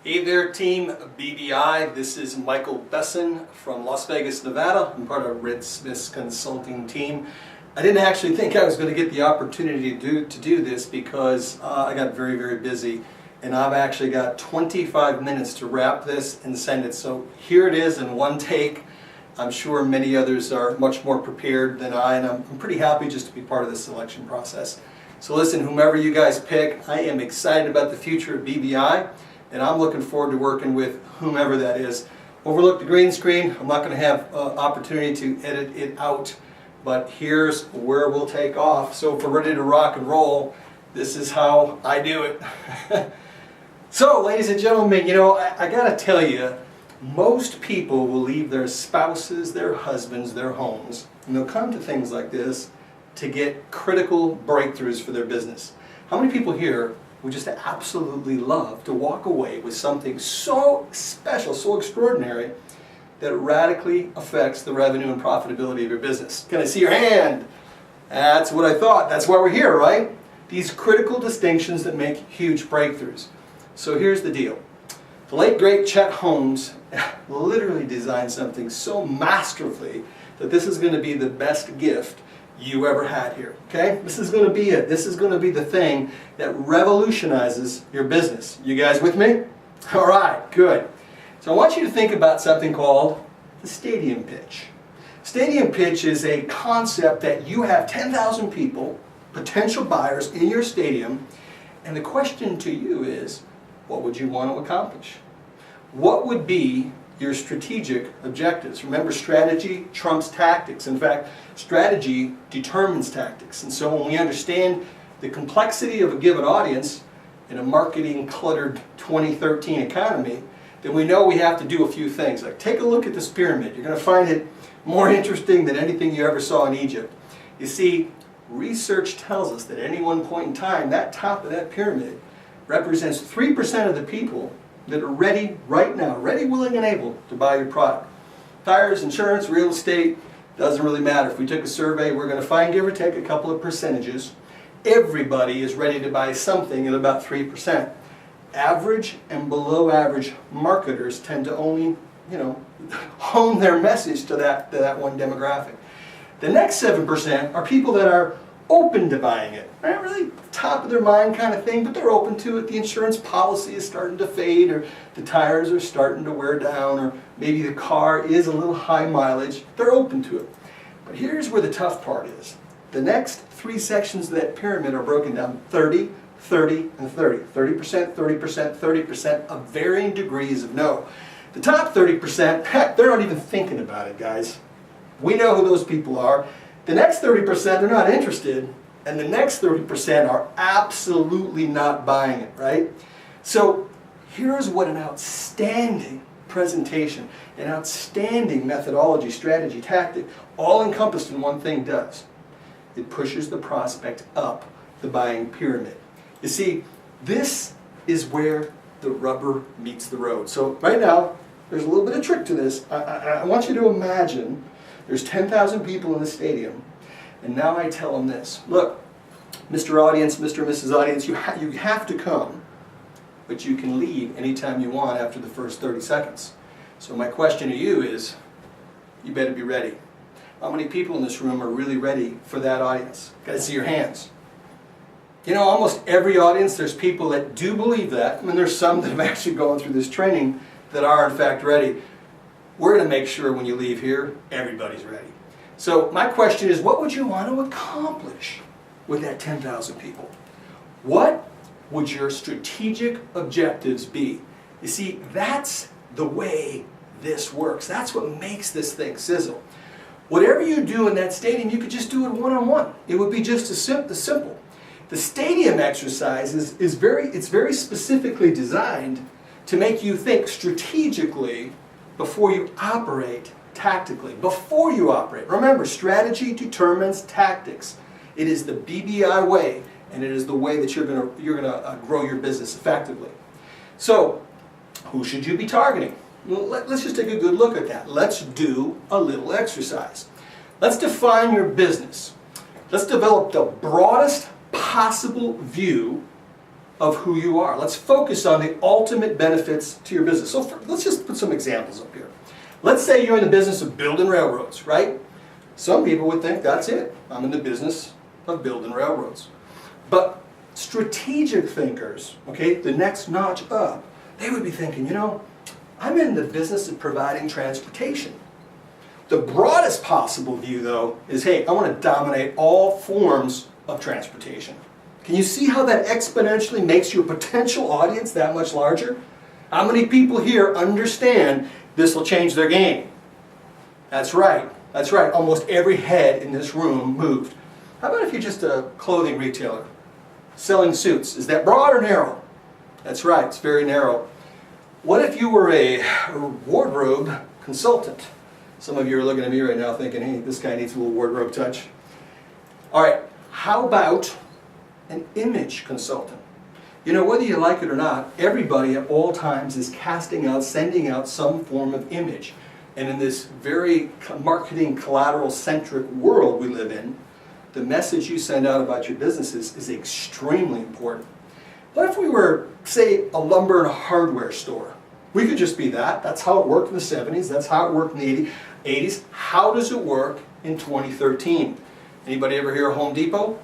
Hey there, team BBI. This is Michael Besson from Las Vegas, Nevada. I'm part of Red Smith's consulting team. I didn't actually think I was going to get the opportunity to do this because I got very, very busy, and I've actually got 25 minutes to wrap this and send it. So here it is in one take. I'm sure many others are much more prepared than I, and I'm pretty happy just to be part of the selection process. So listen, whomever you guys pick, I am excited about the future of BBI. And I'm looking forward to working with whomever that is. Overlook the green screen. I'm not going to have opportunity to edit it out, but here's where we'll take off. So if we're ready to rock and roll, this is how I do it. So, ladies and gentlemen, you know, I got to tell you, most people will leave their spouses, their husbands, their homes, and they'll come to things like this to get critical breakthroughs for their business. How many people here would just absolutely love to walk away with something so special, so extraordinary, that it radically affects the revenue and profitability of your business? Can I see your hand? That's what I thought. That's why we're here, right? These critical distinctions that make huge breakthroughs. So here's the deal. The late, great Chet Holmes literally designed something so masterfully that this is going to be the best gift you ever had here. Okay? This is going to be it. This is going to be the thing that revolutionizes your business. You guys with me? All right, good. So I want you to think about something called the stadium pitch. Stadium pitch is a concept that you have 10,000 people, potential buyers in your stadium, and the question to you is, what would you want to accomplish? What would be your strategic objectives? Remember, strategy trumps tactics. In fact, strategy determines tactics. And so when we understand the complexity of a given audience in a marketing cluttered 2013 economy, then we know we have to do a few things. Like, take a look at this pyramid. You're going to find it more interesting than anything you ever saw in Egypt. You see, research tells us that at any one point in time, that top of that pyramid represents 3% of the people that are ready right now, ready, willing, and able to buy your product. Tires, insurance, real estate, doesn't really matter. If we took a survey, we're going to find, give or take, a couple of percentages. Everybody is ready to buy something at about 3%. Average and below average marketers tend to only, hone their message to that one demographic. The next 7% are people that are open to buying it. Not really top of their mind kind of thing, but they're open to it. The insurance policy is starting to fade, or the tires are starting to wear down, or maybe the car is a little high mileage. They're open to it. But here's where the tough part is. The next three sections of that pyramid are broken down 30, 30, and 30. 30%, 30%, 30% of varying degrees of no. The top 30%, heck, they're not even thinking about it, guys. We know who those people are. The next 30% are not interested, and the next 30% are absolutely not buying it, right? So here's what an outstanding presentation, an outstanding methodology, strategy, tactic, all encompassed in one thing does. It pushes the prospect up the buying pyramid. You see, this is where the rubber meets the road. So right now, there's a little bit of trick to this. I want you to imagine there's 10,000 people in the stadium, and now I tell them this. Look, Mr. Audience, Mr. and Mrs. Audience, you have to come, but you can leave anytime you want after the first 30 seconds. So my question to you is, you better be ready. How many people in this room are really ready for that audience? Got to see your hands. You know, almost every audience, there's people that do believe that, and there's some that have actually gone through this training that are in fact ready. We're going to make sure when you leave here, everybody's ready. So my question is, what would you want to accomplish with that 10,000 people? What would your strategic objectives be? You see, that's the way this works. That's what makes this thing sizzle. Whatever you do in that stadium, you could just do it one-on-one. It would be just as simple. The stadium exercise is very specifically designed to make you think strategically before you operate tactically. Before you operate. Remember, strategy determines tactics. It is the BBI way, and it is the way that you're gonna grow your business effectively. So, who should you be targeting? Well, let's just take a good look at that. Let's do a little exercise. Let's define your business. Let's develop the broadest possible view of who you are. Let's focus on the ultimate benefits to your business. So let's just put some examples up here. Let's say you're in the business of building railroads, right? Some people would think that's it. I'm in the business of building railroads. But strategic thinkers, okay, the next notch up, they would be thinking, you know, I'm in the business of providing transportation. The broadest possible view, though, is, hey, I want to dominate all forms of transportation. Can you see how that exponentially makes your potential audience that much larger? How many people here understand this will change their game? That's right. That's right. Almost every head in this room moved. How about if you're just a clothing retailer selling suits? Is that broad or narrow? That's right. It's very narrow. What if you were a wardrobe consultant? Some of you are looking at me right now thinking, hey, this guy needs a little wardrobe touch. All right. How about an image consultant? You know, whether you like it or not, everybody at all times is casting out, sending out some form of image. And in this very marketing collateral-centric world we live in, the message you send out about your businesses is extremely important. What if we were, say, a lumber and a hardware store? We could just be that. That's how it worked in the 70s. That's how it worked in the 80s. How does it work in 2013? Anybody ever hear of Home Depot?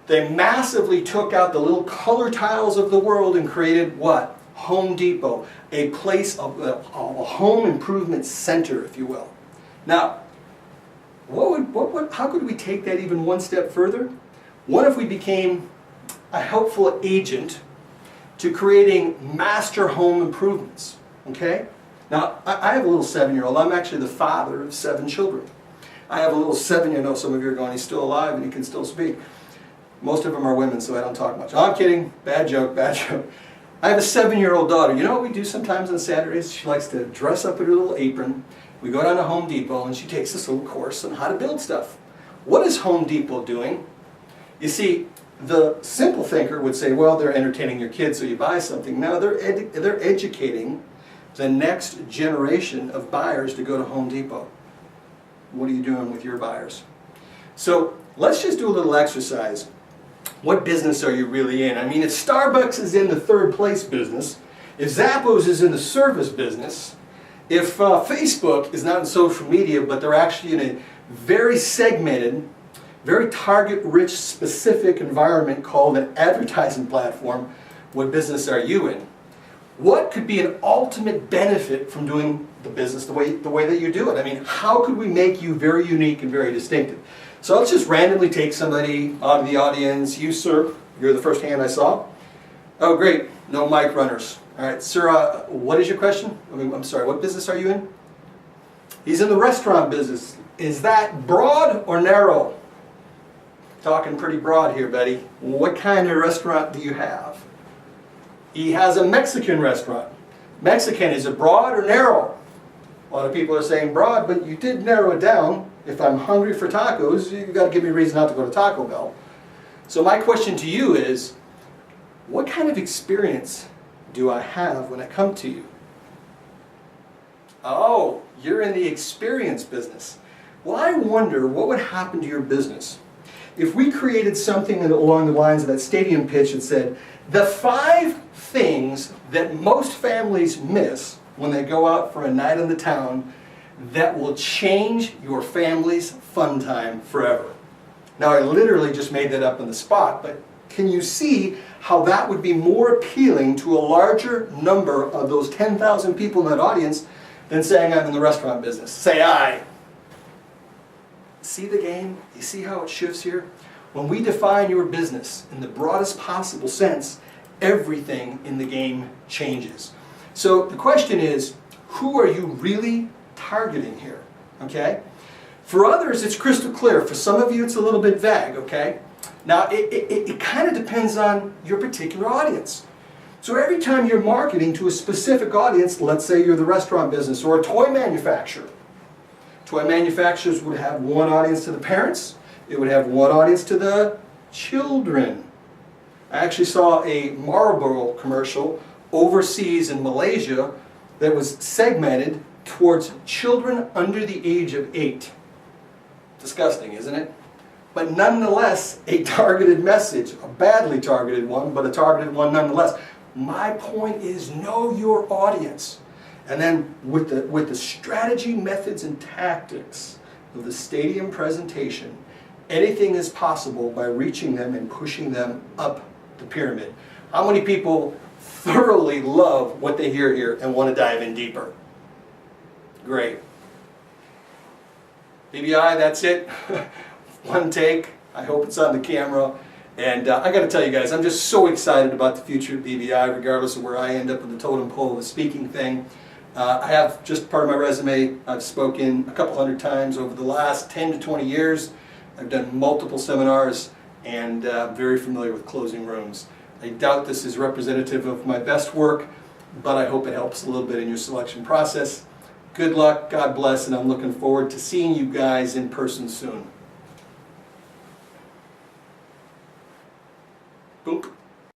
They massively took out the little color tiles of the world and created what? Home Depot, a place of a home improvement center, if you will. Now, how could we take that even one step further? What if we became a helpful agent to creating master home improvements? Okay? Now, I have a little 7-year-old. I'm actually the father of 7 children. I have a little 7-year-old. I know some of you are going, he's still alive and he can still speak. Most of them are women, so I don't talk much. Oh, I'm kidding. Bad joke, bad joke. I have a 7-year-old daughter. You know what we do sometimes on Saturdays? She likes to dress up in her little apron. We go down to Home Depot and she takes this little course on how to build stuff. What is Home Depot doing? You see, the simple thinker would say, well, they're entertaining your kids so you buy something. Now they're educating the next generation of buyers to go to Home Depot. What are you doing with your buyers? So let's just do a little exercise. What business are you really in? I mean, if Starbucks is in the third place business, if Zappos is in the service business, if Facebook is not in social media, but they're actually in a very segmented, very target-rich, specific environment called an advertising platform, what business are you in? What could be an ultimate benefit from doing the business the way that you do it? I mean, how could we make you very unique and very distinctive? So let's just randomly take somebody out of the audience. You, sir, you're the first hand I saw. Oh, great. No mic runners. All right, sir, what is your question? I'm sorry, what business are you in? He's in the restaurant business. Is that broad or narrow? Talking pretty broad here, Betty. What kind of restaurant do you have? He has a Mexican restaurant. Mexican, is it broad or narrow? A lot of people are saying broad, but you did narrow it down. If I'm hungry for tacos, you've got to give me a reason not to go to Taco Bell. So my question to you is, what kind of experience do I have when I come to you? Oh, you're in the experience business. Well, I wonder what would happen to your business if we created something along the lines of that stadium pitch that said, the 5 things that most families miss when they go out for a night in the town that will change your family's fun time forever. Now, I literally just made that up on the spot, but can you see how that would be more appealing to a larger number of those 10,000 people in that audience than saying I'm in the restaurant business? Say aye. See the game? You see how it shifts here? When we define your business in the broadest possible sense, everything in the game changes. So the question is, who are you really targeting here? Okay? For others, it's crystal clear. For some of you, it's a little bit vague, okay? Now, it kind of depends on your particular audience. So every time you're marketing to a specific audience, let's say you're the restaurant business or a toy manufacturer. Toy manufacturers would have one audience to the parents. It would have one audience to the children. I actually saw a Marlboro commercial overseas in Malaysia that was segmented towards children under the age of 8. Disgusting, isn't it? but nonetheless a targeted message, a badly targeted one, but a targeted one nonetheless. My point is, know your audience. And then with the strategy, methods, and tactics of the stadium presentation, anything is possible by reaching them and pushing them up the pyramid. How many people thoroughly love what they hear here and want to dive in deeper? Great. BBI, that's it. One take. I hope it's on the camera. And I got to tell you guys, I'm just so excited about the future of BBI, regardless of where I end up in the totem pole of the speaking thing. I have, just part of my resume, I've spoken a couple hundred times over the last 10 to 20 years. I've done multiple seminars and very familiar with closing rooms. I doubt this is representative of my best work, but I hope it helps a little bit in your selection process. Good luck, God bless, and I'm looking forward to seeing you guys in person soon.